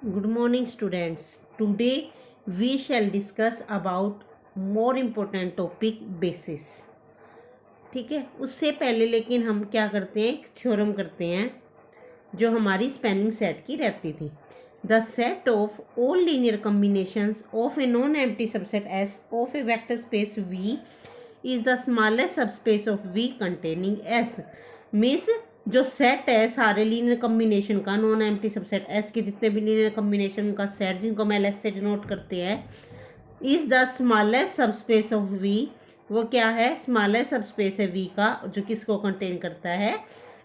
Good morning students. Today we shall discuss about more important topic basis. ठीक है, उससे पहले लेकिन हम क्या करते हैं, एक थ्योरम करते हैं जो हमारी स्पैनिंग सेट की रहती थी. The set of all linear combinations of a non empty subset S of a vector space V is the smallest subspace of V containing S. Means जो सेट है सारे लीनियर कम्बिनेशन का, non empty subset S के जितने भी linear combination का set जिनको हम एल एस से डिनोट करते हैं, is the smallest subspace of V. वो क्या है? स्मॉलेस्ट सबस्पेस है वी का, जो किसको कंटेन करता है?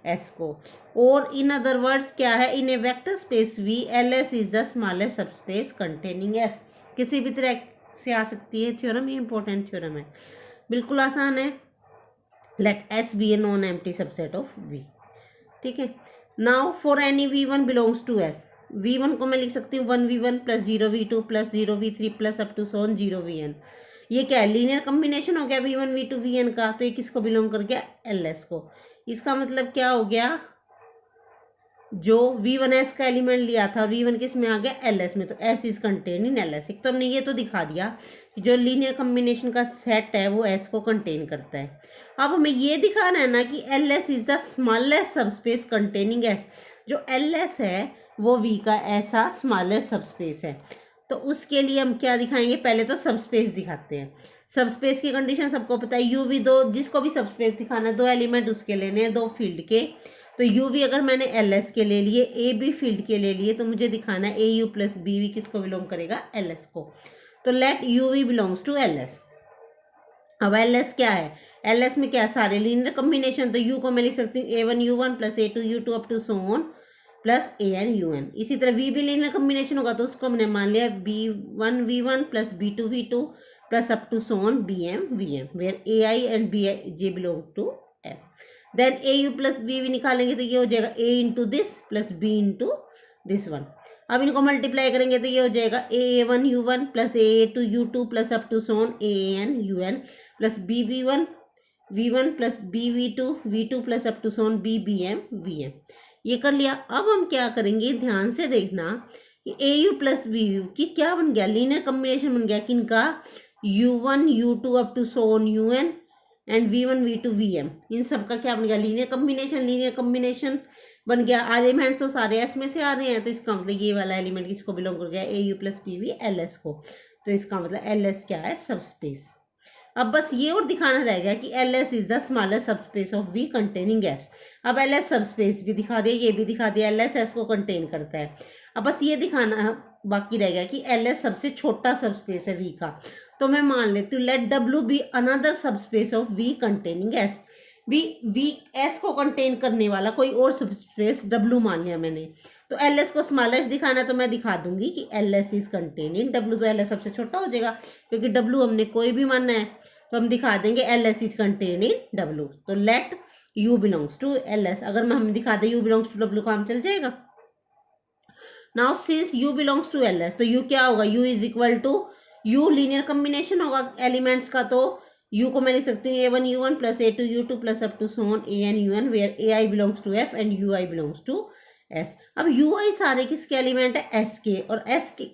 एस को. और इन अदर वर्ड्स क्या है? In a vector space V L S is the smallest subspace containing S. किसी भी तरह से आ सकती है थ्योरम, ये इंपॉर्टेंट थ्योरम है, बिल्कुल आसान है. Let S be a non empty subset of V. ठीक है. Now for any V one belongs to S. V one को मैं लिख सकती हूँ 1v1 plus 0v2 plus 0v3 plus up to so on 0vn. ये क्या है? लीनियर कम्बिनेशन हो गया v1 v2 vn का. तो ये किसको बिलोंग कर गया? एलएस को. इसका मतलब क्या हो गया? जो v1s का एलिमेंट लिया था, v1 किस में आ गया? एलएस में. तो s is contain in LS. एक तो हमने ये तो दिखा दिया कि जो लीनियर कम्बिनेशन का सेट है वो s को कंटेन करता है. अब हमें ये दिखाना है ना कि LS is the smallest subspace containing s. जो एलएस है वो v का ऐसा स्मॉलेस्ट सबस्पेस है. तो उसके लिए हम क्या दिखाएंगे? पहले तो सबस्पेस दिखाते हैं. सबस्पेस की कंडीशन सबको पता है. यूवी दो, जिसको भी सबस्पेस दिखाना है, दो एलिमेंट उसके लेने हैं, दो फील्ड के. तो यू वी अगर मैंने एल एस के ले लिए, ए बी फील्ड के ले लिए, तो मुझे दिखाना है A U plus B V किसको बिलोंग करेगा? एल एस को. तो let U V belongs to L S. अब एल एस क्या है? एल एस में क्या? सारे लीनियर कम्बिनेशन. तो यू को मैं लिख सकती हूँ a1 plus a2 up to so on plus an इसी तरह वी भी लीनियर कम्बिनेशन होगा, तो उसको हमने मान लिया b1v1 plus b2v2 plus up to so on bm where ai and bj belong to f. Then A U plus B V निकालेंगे तो ये हो जाएगा a into this plus b into this one. अब इनको मल्टीप्लाई करेंगे तो ये हो जाएगा a1u1 plus a2u2 plus up to so on an plus b v1 plus b v2 plus up to so on vm. ये कर लिया. अब हम क्या करेंगे? ध्यान से देखना कि ए यू प्लस बी यू की क्या बन गया? लीनियर कम्बिनेशन बन गया. किनका? u1 u2 up to so on un and v1 v2 vm. इन सब का क्या बन गया? लीनियर कम्बिनेशन बन गया. एलिमेंट्स तो सारे एस में से आ रहे हैं, तो इसका मतलब ये वाला एलिमेंट किसको बिलोंग कर गया? A U plus P V L S को. तो इसका मतलब एल एस क्या है? सबस्पेस. अब बस ये और दिखाना रह गया कि L S is the smallest subspace of V containing S. अब एल एस सबस्पेस भी दिखा दिया, ये भी दिखा दिया, एल एस एस को कंटेन करता है. अब बस ये दिखाना बाकी रह गया कि एल एस सबसे छोटा सबस्पेस है वी का. तो मैं मान लेती हूँ let W be another subspace of V containing S. V S को कंटेन करने वाला कोई और सबस्पेस डब्ल्यू मान लिया मैंने. तो एल एस को स्मॉलेस्ट दिखाना है तो मैं दिखा दूंगी कि L S is contain in W. तो एल एस सबसे छोटा हो जाएगा क्योंकि डब्ल्यू हमने कोई भी मानना है, तो हम दिखा देंगे L S is contain in W. तो let U belongs to L S. अगर हम दिखा दें यू बिलोंग्स टू डब्ल्यू, काम चल जाएगा. Now since U belongs to L S, तो यू क्या होगा? U is equal to U linear combination होगा एलिमेंट्स का. तो यू को मैं लिख सकती हूँ a1u1 plus a2u2 plus up to so on an where ai belongs to f and ui belongs to s. अब ui सारे किसके एलिमेंट है? s के. और s के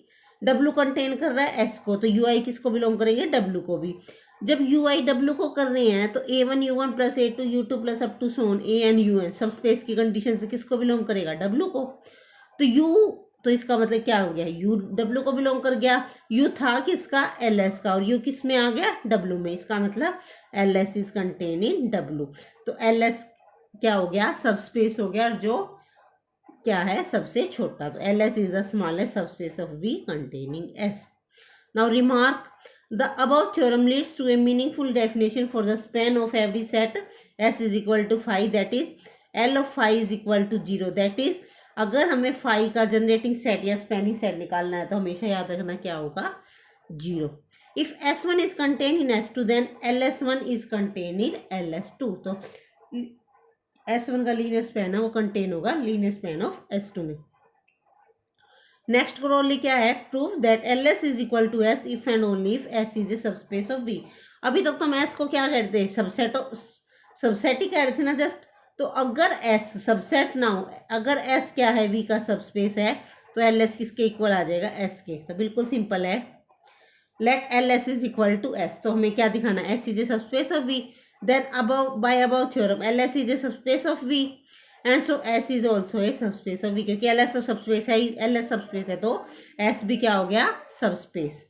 w कंटेन कर रहा है s को, तो ui किसको बिलोंग करेंगे? w को भी. जब ui w को कर रहे हैं तो a1u1 plus a2u2 plus up to so on an subspace की कंडीशन से किसको बिलोंग करेगा? w को. तो u, तो इसका मतलब क्या हो गया? यू डब्ल्यू को बिलोंग कर गया. यू था किसका? एल एस का. और यू किस में आ गया? डब्ल्यू में. इसका मतलब L S is contain in W. तो एल एस क्या हो गया? सबस्पेस हो गया, जो क्या है? सबसे छोटा. तो L S is the smallest subspace of V containing S. Now remark the above theorem leads to a meaningful definition for the span of every set s is equal to phi, that is L of phi is equal to 0. that is अगर हमें phi का generating set या spanning set निकालना है तो हमेशा याद रखना क्या होगा? 0. If S1 is contain in S2 then LS1 is contain in LS2. तो S1 का लीनियर स्पैन है वो कंटेन होगा लीनियर स्पैन ऑफ S2 में. नेक्स्ट क्रोली क्या है? Proof that LS is equal to S if and only if S is a subspace of V. अभी तक तो हम S को क्या कहते हैं? सबसेट ही कह रहे थे ना जस्ट. तो अगर S सबसेट ना हो, अगर S क्या है? V का सबस्पेस है, तो एल एस किसके इक्वल आ जाएगा, एस के। तो बिल्कुल सिंपल है, let L S is equal to S. तो हमें क्या दिखाना है, S is a subspace of V. Then above by above theorem L S is a subspace of V and so S is also a subspace of V, क्योंकि L S तो subspace है, L S subspace है तो S भी क्या हो गया, subspace.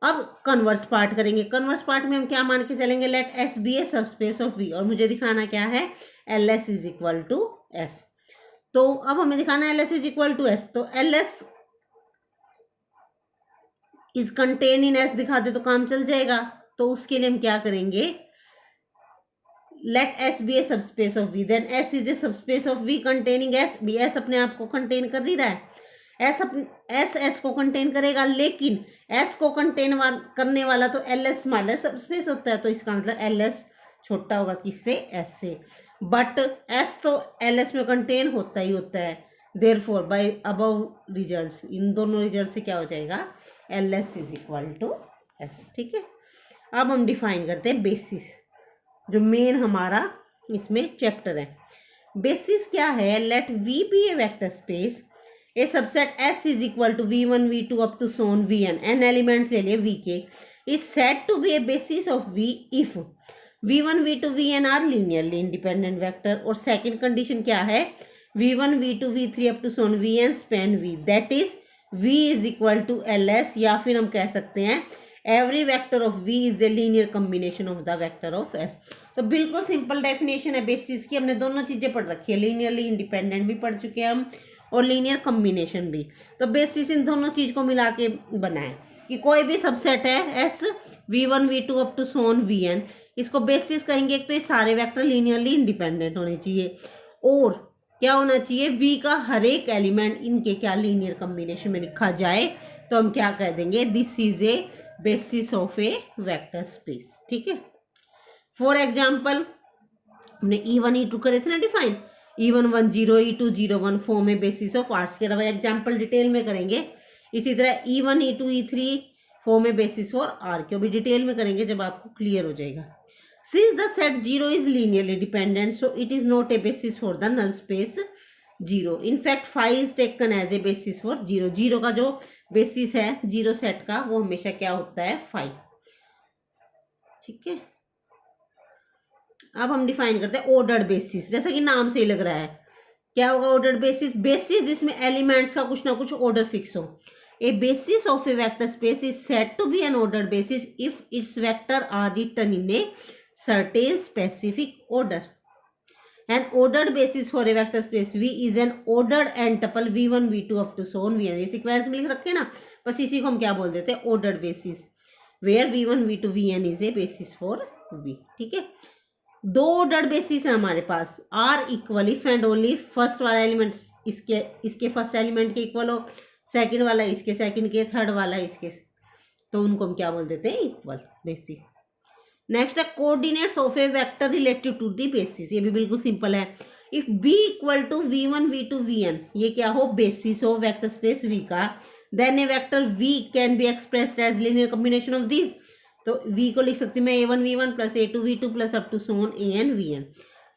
अब कन्वर्स पार्ट करेंगे। कन्वर्स पार्ट में हम क्या मान के चलेंगे, let S be a subspace of V, और मुझे दिखाना क्या है, L S is equal to S. तो अब हमें दिखाना है L S is equal to S, तो L S is contain in S दिखा दे तो काम चल जाएगा। तो उसके लिए हम क्या करेंगे, let S be a subspace of V, then S is a subspace of V containing S. बी एस अपने आप को कंटेन कर ही रहा है, एस को कंटेन करेगा, लेकिन एस को कंटेन करने वाला तो एल एस स्मॉल सबस्पेस होता है, तो इसका मतलब एल एस छोटा होगा किससे, एस से। बट एस तो एल एस में कंटेन होता ही होता है, देयरफॉर बाय अबव रिजल्ट्स, इन दोनों रिजल्ट से क्या हो जाएगा, L S is equal to S. ठीक है, अब हम डिफाइन करते हैं बेसिस, जो मेन हमारा इसमें चैप्टर है। बेसिस क्या है, let V be a vector space, a subset S is equal to v1 v2 up to so on vn, N elements ले लिए v के, is said to be a basis of v if v1 v2 vn are linearly independent vector. और second condition क्या है, v1 v2 v3 up to so on vn span v, that is v is equal to L S, या फिर हम कह सकते हैं every vector of v is a linear combination of the vector of s। तो बिल्कुल सिंपल डेफिनेशन है basis की, हमने दोनों चीजें पढ़ रखी है, लीनियरली इंडिपेंडेंट भी पढ़ चुके हैं हम और लीनियर कम्बिनेशन भी। तो बेसिस इन दोनों चीज को मिला के बनाए कि कोई भी सबसेट है S v1 v2 up to so on vn, इसको बेसिस कहेंगे। एक तो ये सारे वेक्टर लीनियरली इंडिपेंडेंट होने चाहिए, और क्या होना चाहिए, v का हर एक एलिमेंट इनके क्या लीनियर कम्बिनेशन में लिखा जाए, तो हम क्या कह देंगे, this is a basis of a vector space. ठीक है, फॉर एग्जाम्पल हमने E1 E2 करे थे ना डिफाइन, E1 1 0 E2 0 1 फॉर्म है बेसिस ऑफ आर्ट्स के अलावा एग्जाम्पल डिटेल में करेंगे। इसी तरह E1 E2 E3 फॉर्म है बेसिस फॉर आर के, भी डिटेल में करेंगे जब आपको क्लियर हो जाएगा। Since the set 0 is linearly dependent, so it is not a basis for the null space 0। In fact 5 is taken as a basis for 0। 0 का जो बेसिस है 0 सेट का, वो हमेशा क्या होता है, 5। ठीक है, अब हम डिफाइन करते हैं ऑर्डर्ड बेसिस, जैसा कि नाम से ही लग रहा है। क्या होगा ऑर्डर्ड बेसिस, बेसिस जिसमें एलिमेंट्स का कुछ ना कुछ ऑर्डर फिक्स हो। A basis of a vector space is said to be an ordered basis if its vector are written in a certain specific order. An ordered basis for a vector space V is an ordered n tuple v1 v2 up to so on vn। ये sequence में लिख रखे ना, बस इसी को हम क्या बोल देते हैं, ordered basis, where v1 v2 vn is a basis for v। ठीक है, दो ऑर्डर्ड बेसिस है हमारे पास, are equal if and only first वाला एलिमेंट इसके फर्स्ट एलिमेंट के इक्वल हो, सेकंड वाला इसके सेकंड के, थर्ड वाला इसके, तो उनको हम क्या बोल देते हैं, इक्वल बेसिस। नेक्स्ट है coordinates of a vector relative to the basis, ये भी बिल्कुल सिंपल है। If b equal to v1 v2 vn, ये क्या हो, बेसिस हो वेक्टर स्पेस v का, then a vector v can be expressed as linear combination of this. तो v को लिख सकती हूँ मैं a1 v1 plus a2 v2 plus up to so on an vn।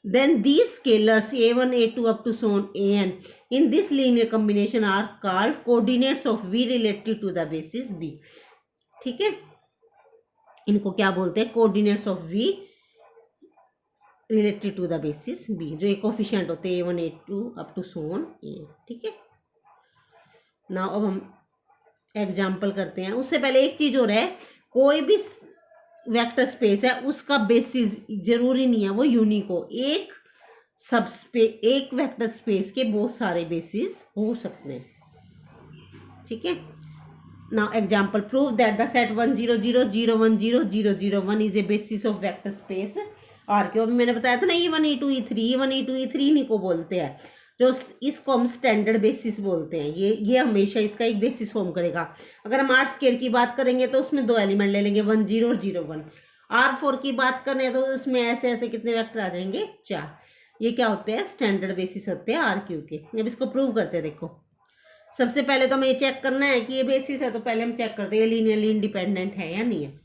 Then these scalars a1 a2 up to so on an in this linear combination are called coordinates of v relative to the basis b। ठीक है, इनको क्या बोलते हैं, coordinates of v related to the basis b, जो एक coefficient होते हैं a1 a2 up to so on an। ठीक है, नाउ अब हम एग्जांपल करते हैं। उससे पहले एक चीज हो रहा है, कोई भी वेक्टर स्पेस है उसका बेसिस जरूरी नहीं है वो यूनिक हो, एक वेक्टर स्पेस के बहुत सारे बेसिस हो सकते हैं। ठीक है, now example prove that the set 1 0 0 0 1 0 0 0 1 is a basis of vector space R के। अभी मैंने बताया था ना E1 E2 E3, E1 E2 E3 इन्हीं को बोलते हैं, जो इसको हम स्टैंडर्ड बेसिस बोलते हैं। ये हमेशा इसका एक बेसिस फॉर्म करेगा। अगर हम R स्केयर की बात करेंगे तो उसमें दो एलिमेंट ले लेंगे 1 0 और 0 1। R4 की बात करें तो उसमें ऐसे ऐसे कितने वेक्टर आ जाएंगे, 4। ये क्या होते हैं, स्टैंडर्ड बेसिस होते हैं R3 के। अब इसको प्रूव करते हैं। देखो, सबसे पहले तो हमें ये चेक करना है कि ये बेसिस है, तो पहले हम चेक करते हैं लीनियरली इंडिपेंडेंट है या नहीं है।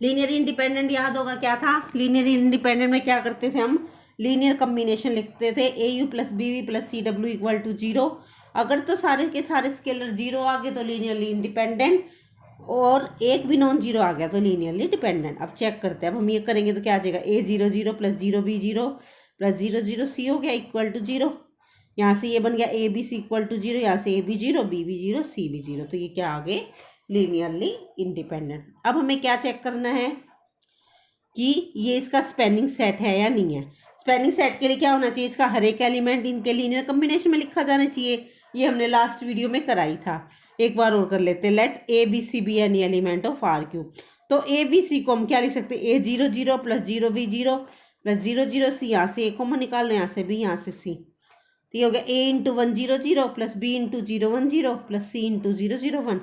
लीनियरली इंडिपेंडेंट याद होगा क्या था, लीनियरली इंडिपेंडेंट में क्या करते थे हम, लीनियर कम्बिनेशन लिखते थे AU plus BV plus CW equal to 0, अगर तो सारे के सारे स्केलर जीरो आ गए तो लीनियरली इंडिपेंडेंट, और एक भी नॉन जीरो आ गया तो लीनियरली डिपेंडेंट। अब चेक करते हैं। अब हम ये करेंगे तो क्या आ जाएगा, A00 प्लस 0B0 प्लस 0 हो गया इक्वल टू 0। यहाँ से ये बन गया ABC इक्वल टू 0, यहाँ से AB0 BB0 CB0, तो ये क्या आ गए, लीनियरली इंडिपेंडेंट। अब हमें क्या चेक करना है कि ये इसका स्पैनिंग सेट है या नहीं है। स्पैनिंग सेट के लिए क्या होना चाहिए, इसका हर एक एलिमेंट इनके लीनियर कम्बिनेशन में लिखा जाना चाहिए। ये हमने लास्ट वीडियो में कराई था, एक बार और कर लेते हैं। Let ABC be any element of R3। तो ABC को हम क्या लिख सकते हैं, A00 plus 0B0 plus 0 C, यहाँ से A कॉमन निकाल लो, यहाँ से B, यहाँ से C, तो ये हो गया A into 100 plus B into 010 plus C into 001।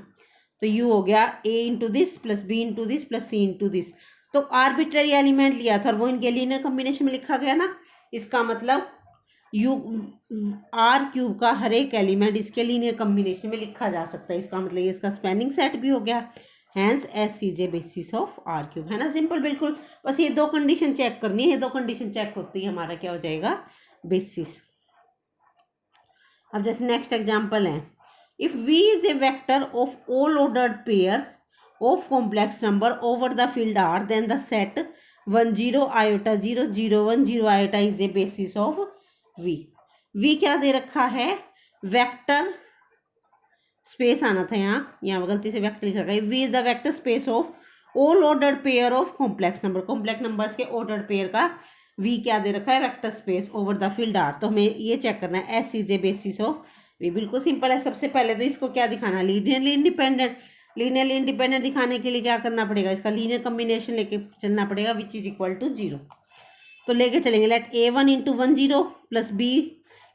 तो यू हो गया A into this plus B into this plus C into this. तो आर्बिट्ररी एलिमेंट लिया था और वो इनके लीनियर कॉम्बिनेशन में लिखा गया ना। इसका मतलब R³ का हर एक एलिमेंट इसके लीनियर कॉम्बिनेशन में लिखा जा सकता है। इसका मतलब ये इसका स्पैनिंग सेट भी हो गया। Hence S is a basis of R³, है ना, सिंपल बिल्कुल। बस ये दो कंडीशन चेक करनी है, ये दो कंडीशन चेक होती है, हमारा क्या हो जाएगा, बेसिस। अब जैसे नेक्स्ट एग्जांपल है, if V is a vector of all ordered pair of complex number over the field R, then the set 1 0 iota 0 0 1 0 iota is a basis of V। V क्या दे रखा है, वेक्टर स्पेस आना था, यहाँ गलती से vector लिख रखा है। V is the vector space of all ordered pair of complex number, complex numbers के ऑर्डर्ड पेयर का V क्या दे रखा है, vector space over the field R। तो हमें ये चेक करना है S is a basis of V। बिल्कुल सिंपल है। सबसे पहले तो इसको क्या दिखाना, लीनियरली इंडिपेंडेंट। लीनियरली इंडिपेंडेंट दिखाने के लिए क्या करना पड़ेगा, इसका लीनियर कॉम्बिनेशन लेके चलना पड़ेगा, विच इज इक्वल टू 0। तो लेके चलेंगे, let A1 into 1 0 plus B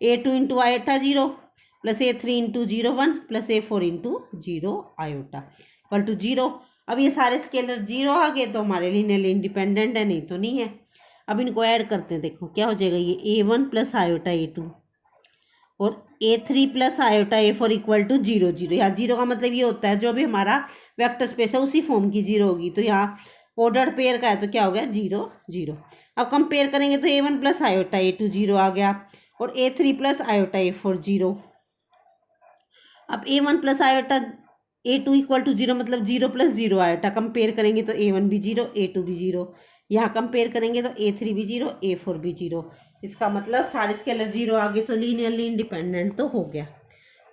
A2 into iota 0 plus A3 into 0 1 plus A4 into 0 iota equal to 0। अब ये सारे स्केलर 0 आ गए तो हमारे लीनियरली इंडिपेंडेंट है, नहीं तो नहीं है। अब इनको ऐड करते हैं, देखो क्या हो जाएगा, ये A1 प्लस आयोटा A2 और A3 plus iota A4 equal to 0 0। यहाँ 0 का मतलब ये होता है जो भी हमारा वेक्टर स्पेस है उसी फॉर्म की 0 होगी। तो यहाँ ऑर्डर्ड पेयर का है तो क्या हो गया, 0 0। अब कंपेयर करेंगे तो A1 प्लस आयोटा A2 0 आ गया और A3 प्लस आयोटा A4 0। अब A1 plus iota A2 equal to 0 मतलब 0 प्लस 0 आयोटा। कंपेयर करेंगे तो A1 भी 0 A2 भी 0। यहाँ कंपेयर करेंगे तो A3 भी 0 A4 भी 0। इसका मतलब सारे स्केलर 0 आ गए तो लीनियरली इंडिपेंडेंट तो हो गया।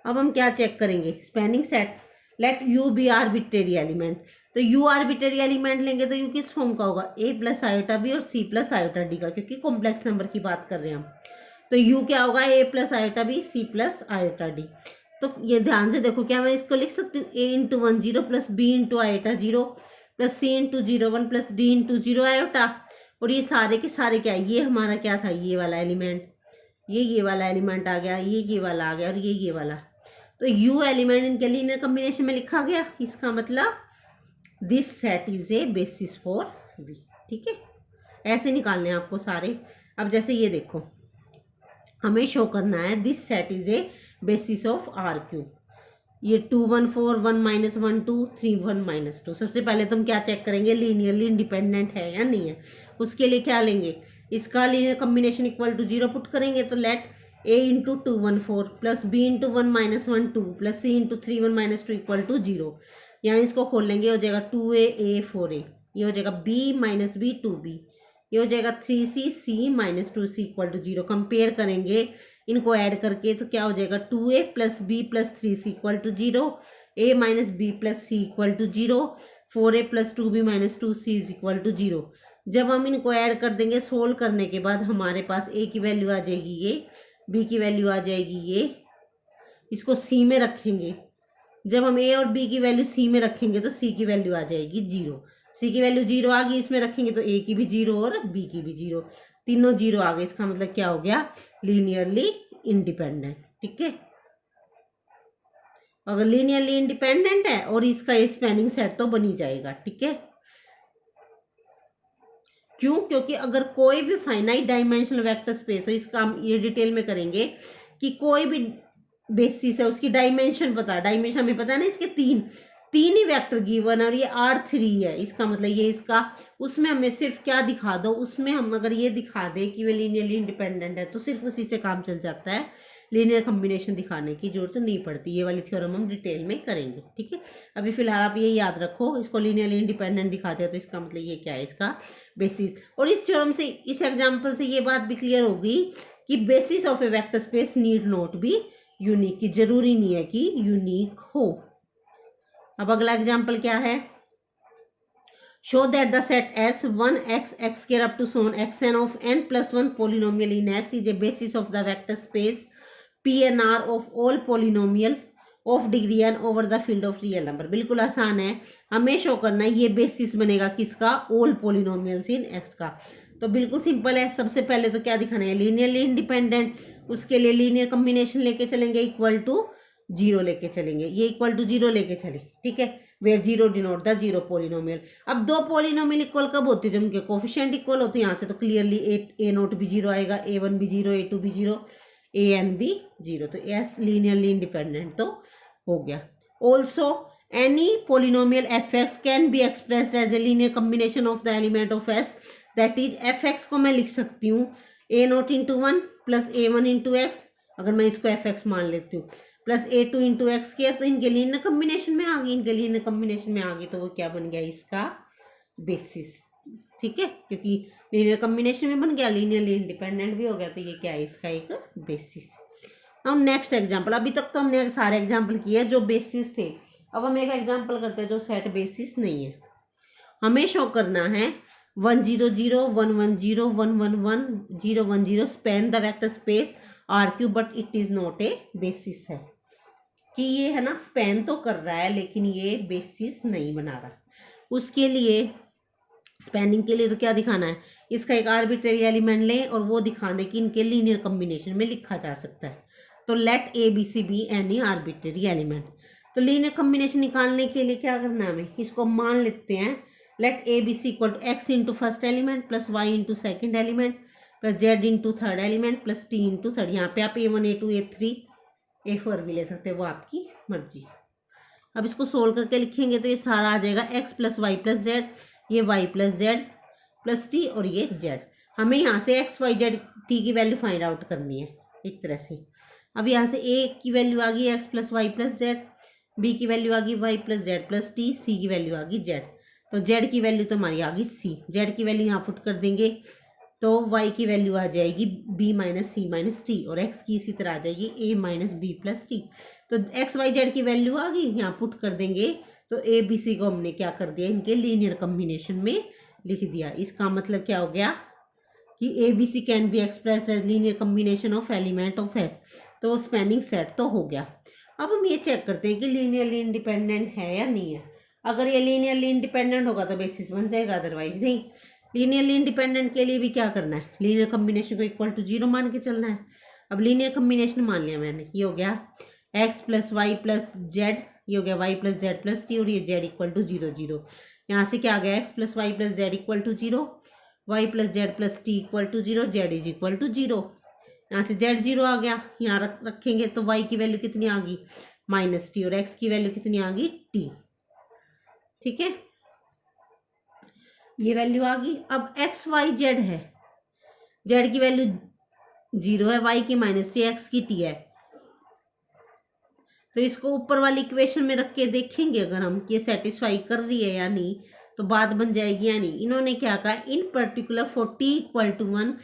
अब हम क्या चेक करेंगे, spanning set. Let U be arbitrary element. तो U आर्बिट्रेरी एलिमेंट लेंगे तो U किस फॉर्म का होगा, A प्लस आयोटा B और C प्लस आयोटा D का, क्योंकि कॉम्प्लेक्स नंबर की बात कर रहे हैं हम। तो U क्या होगा, A plus iota B C plus iota D। तो ये ध्यान से देखो, क्या मैं इसको लिख सकती हूँ, A into 1 0 plus B into iota 0 plus C into 0 1 plus D into 0 iota. और ये सारे के सारे क्या, ये हमारा क्या था, ये वाला एलिमेंट, ये वाला एलिमेंट आ गया, ये वाला आ गया और ये वाला। तो U एलिमेंट इनके लीनियर कॉम्बिनेशन में लिखा गया। इसका मतलब this set is a basis for V। ठीक है, ऐसे निकालने हैं आपको सारे। अब जैसे ये देखो, हमें शो करना है this set is a basis of R³। ये 2 1 4 1 -1 2 3 1 -2। सबसे पहले तो हम क्या चेक करेंगे, लीनियरली इंडिपेंडेंट है या नहीं है। उसके लिए क्या लेंगे, इसका linear combination equal to 0 put करेंगे। तो let A into 2 1 4 plus B into 1 -1 2 plus C into 3 1 -2 equal to 0। यहाँ इसको खोल लेंगे, हो जाएगा 2A A 4A, ये हो जाएगा B माइनस B 2B, ये हो जाएगा 3C C minus 2C equal to 0। Compare करेंगे इनको ऐड करके तो क्या हो जाएगा, 2A plus B plus 3C equal to 0, A minus B plus C equal to 0, 4A plus 2B minus 2C is equal to 0। जब हम इनको ऐड कर देंगे, सोल्व करने के बाद हमारे पास A की वैल्यू आ जाएगी ये, B की वैल्यू आ जाएगी ये। इसको C में रखेंगे, जब हम A और B की वैल्यू C में रखेंगे तो C की वैल्यू आ जाएगी 0। C की वैल्यू 0 आ गई, इसमें रखेंगे तो A की भी 0 और B की भी 0, तीनों 0 आ गए। इसका मतलब क्या हो गया, लीनियरली इंडिपेंडेंट। ठीक है, अगर लीनियरली इंडिपेंडेंट है और इसका ये स्पैनिंग सेट तो बनी जाएगा। ठीक है, क्यों, क्योंकि अगर कोई भी फाइनाइट डायमेंशनल वेक्टर स्पेस हो, इसका हम ये डिटेल में करेंगे कि कोई भी बेसिस है उसकी डायमेंशन पता, डायमेंशन हमें पता है ना, इसके तीन ही वेक्टर गिवन और ये R3 है। इसका मतलब ये इसका, उसमें हमें सिर्फ क्या दिखा दो, उसमें हम अगर ये दिखा दे कि वे लीनियरली इंडिपेंडेंट है तो सिर्फ उसी से काम चल जाता है। लीनियर कम्बिनेशन दिखाने की जरूरत नहीं पड़ती। ये वाली थ्योरम हम डिटेल में करेंगे, ठीक है। अभी फिलहाल आप ये याद रखो, इसको लीनियरली इंडिपेंडेंट दिखाते हैं तो इसका मतलब ये क्या है, इसका बेसिस। और इस थ्योरम से, इस एग्जाम्पल से ये बात भी क्लियर होगी कि basis of a vector space need not be unique, की जरूरी नहीं है कि यूनिक हो। अब अगला एग्जाम्पल क्या है, show that the set S1 x square up to so on xn of n plus 1 polynomial in X is a basis of the vector space Pn(R) of all polynomial of degree n over the field of real number। बिल्कुल आसान है, हमें show करना है ये basis बनेगा किसका, all polynomials इन X का। तो बिल्कुल सिंपल है, सबसे पहले तो क्या दिखाना है, लीनियरली इंडिपेंडेंट। उसके लिए लीनियर कम्बिनेशन लेके चलेंगे, इक्वल टू 0 लेके चलेंगे, ये इक्वल टू 0 लेके चले, ठीक है, वेयर 0 डिनोट द 0 पोलिनोमियल। अब दो पोलिनोमियल इक्वल कब होते हैं, जब उनके कोफिशिएंट इक्वल होते हैं। यहाँ से तो क्लियरली ए नोट भी 0 आएगा, A1 भी 0, A2 भी 0, An भी 0, तो एस लीनियरली इंडिपेंडेंट तो हो गया। Also any polynomial fx can be expressed as a linear combination of the element of s, that is fx को मैं लिख सकती हूँ A naught into 1 plus A1 into X, अगर मैं इसको fx मान लेती हूँ, plus A2 into x square. तो इनके लीनियर कम्बिनेशन में आ गई, इनके लीनियर कम्बिनेशन में आ गई, तो वो क्या बन गया, इसका बेसिस, ठीक है, क्योंकि लीनियर कम्बिनेशन में बन गया, लीनियरली इंडिपेंडेंट भी हो गया, तो ये क्या है, इसका एक बेसिस। अब नेक्स्ट एग्जांपल, अभी तक तो हमने सारे एग्जांपल किए जो बेसिस थे, अब हम एक एग्जांपल करते हैं जो सेट बेसिस नहीं है। हमें शो करना है 1 0 0 1 1 0 1 1 1 0 1 0 span the vector space R3 but it is not a basis है, कि ये है ना स्पैन तो कर रहा है लेकिन ये बेसिस नहीं बना रहा। उसके लिए स्पैनिंग के लिए तो क्या दिखाना है, इसका एक आर्बिट्रेरी एलिमेंट लें और वो दिखा दें कि इनके लीनियर कम्बिनेशन में लिखा जा सकता है। तो let A B C be any arbitrary element. तो लीनियर कम्बिनेशन निकालने के लिए क्या करना है, हमें इसको मान लेते हैं, let A B C equal to X into first element plus Y into second element plus Z into third element plus T into third. यहाँ पे आप A1 A2 A3 A4 भी ले सकते हैं, वो आपकी मर्जी। अब इसको सोल्व करके लिखेंगे तो ये सारा आ जाएगा x plus Y plus Z, ये y plus Z plus T और ये z। हमें यहाँ से x y z t की वैल्यू फाइंड आउट करनी है एक तरह से। अब यहाँ से a की वैल्यू आ गई x plus Y plus z, b की वैल्यू आ गई y plus Z plus t, c की वैल्यू आ गई z। तो z की वैल्यू तो हमारी आ गई c, z की वैल्यू यहाँ पुट कर देंगे तो y की वैल्यू आ जाएगी b minus c minus t और x की इसी तरह आ जाएगी a minus b plus t. तो x y z की वैल्यू आ गई, यहाँ पुट कर देंगे तो a b c को हमने क्या कर दिया, इनके लीनियर कम्बिनेशन में लिख दिया। इसका मतलब क्या हो गया कि a b c can be expressed as linear combination of element of s। तो स्पैनिंग सेट तो हो गया। अब हम ये चेक करते हैं कि लीनियरली इंडिपेंडेंट है या नहीं है। अगर ये लीनियरली इंडिपेंडेंट होगा तो बेसिस बन जाएगा, अदरवाइज नहीं। लीनियरली इंडिपेंडेंट के लिए भी क्या करना है, लीनियर कम्बिनेशन को इक्वल टू 0 मान के चलना है। अब लीनियर कम्बिनेशन मान लिया मैंने, ये हो गया x plus Y plus Z, ये हो गया y plus Z plus T और ये z इक्वल टू 0 0। यहाँ से क्या आ गया, x plus Y plus z equal to 0, y plus Z plus t equal to 0, z is equal to 0। यहाँ से z 0 आ गया, यहाँ रखेंगे तो y की वैल्यू कितनी आ गई, माइनस टी, और x की वैल्यू कितनी आ गई, t, ठीक है, ये वैल्यू आ गई। अब x y z है, z की वैल्यू 0 है, y की माइनस टी, x की t है। तो इसको ऊपर वाली इक्वेशन में रख के देखेंगे अगर हम कि सेटिस्फाई कर रही है या नहीं, तो बात बन जाएगी या नहीं। इन्होंने क्या कहा, in particular for t equal to 1,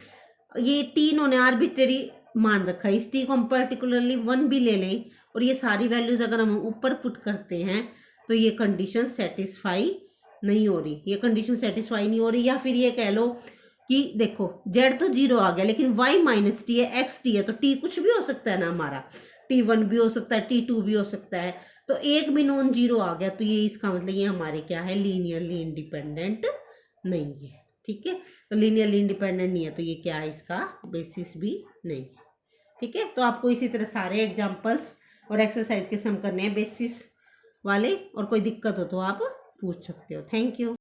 ये t इन्होंने आर्बिट्रेरी मान रखा है, इस t को हम पर्टिकुलरली 1 भी ले लें और ये सारी वैल्यूज अगर हम ऊपर पुट करते हैं तो ये कंडीशन सेटिस्फाई नहीं हो रही, ये कंडीशन सेटिस्फाई नहीं हो रही। या फिर ये कह लो कि देखो z तो 0 आ गया लेकिन y माइनस टी है, x t है, तो t कुछ भी हो सकता है ना, हमारा t1 भी हो सकता है, t2 भी हो सकता है, तो एक भी नॉन जीरो आ गया तो ये इसका मतलब ये हमारे क्या है, लीनियरली इंडिपेंडेंट नहीं है, ठीक है। तो लीनियरली इंडिपेंडेंट नहीं है तो ये क्या है, इसका बेसिस भी नहीं है, ठीक है। तो आपको इसी तरह सारे एग्जाम्पल्स और एक्सरसाइज के सम करने हैं बेसिस वाले, और कोई दिक्कत हो तो आप पूछ सकते हो। Thank you.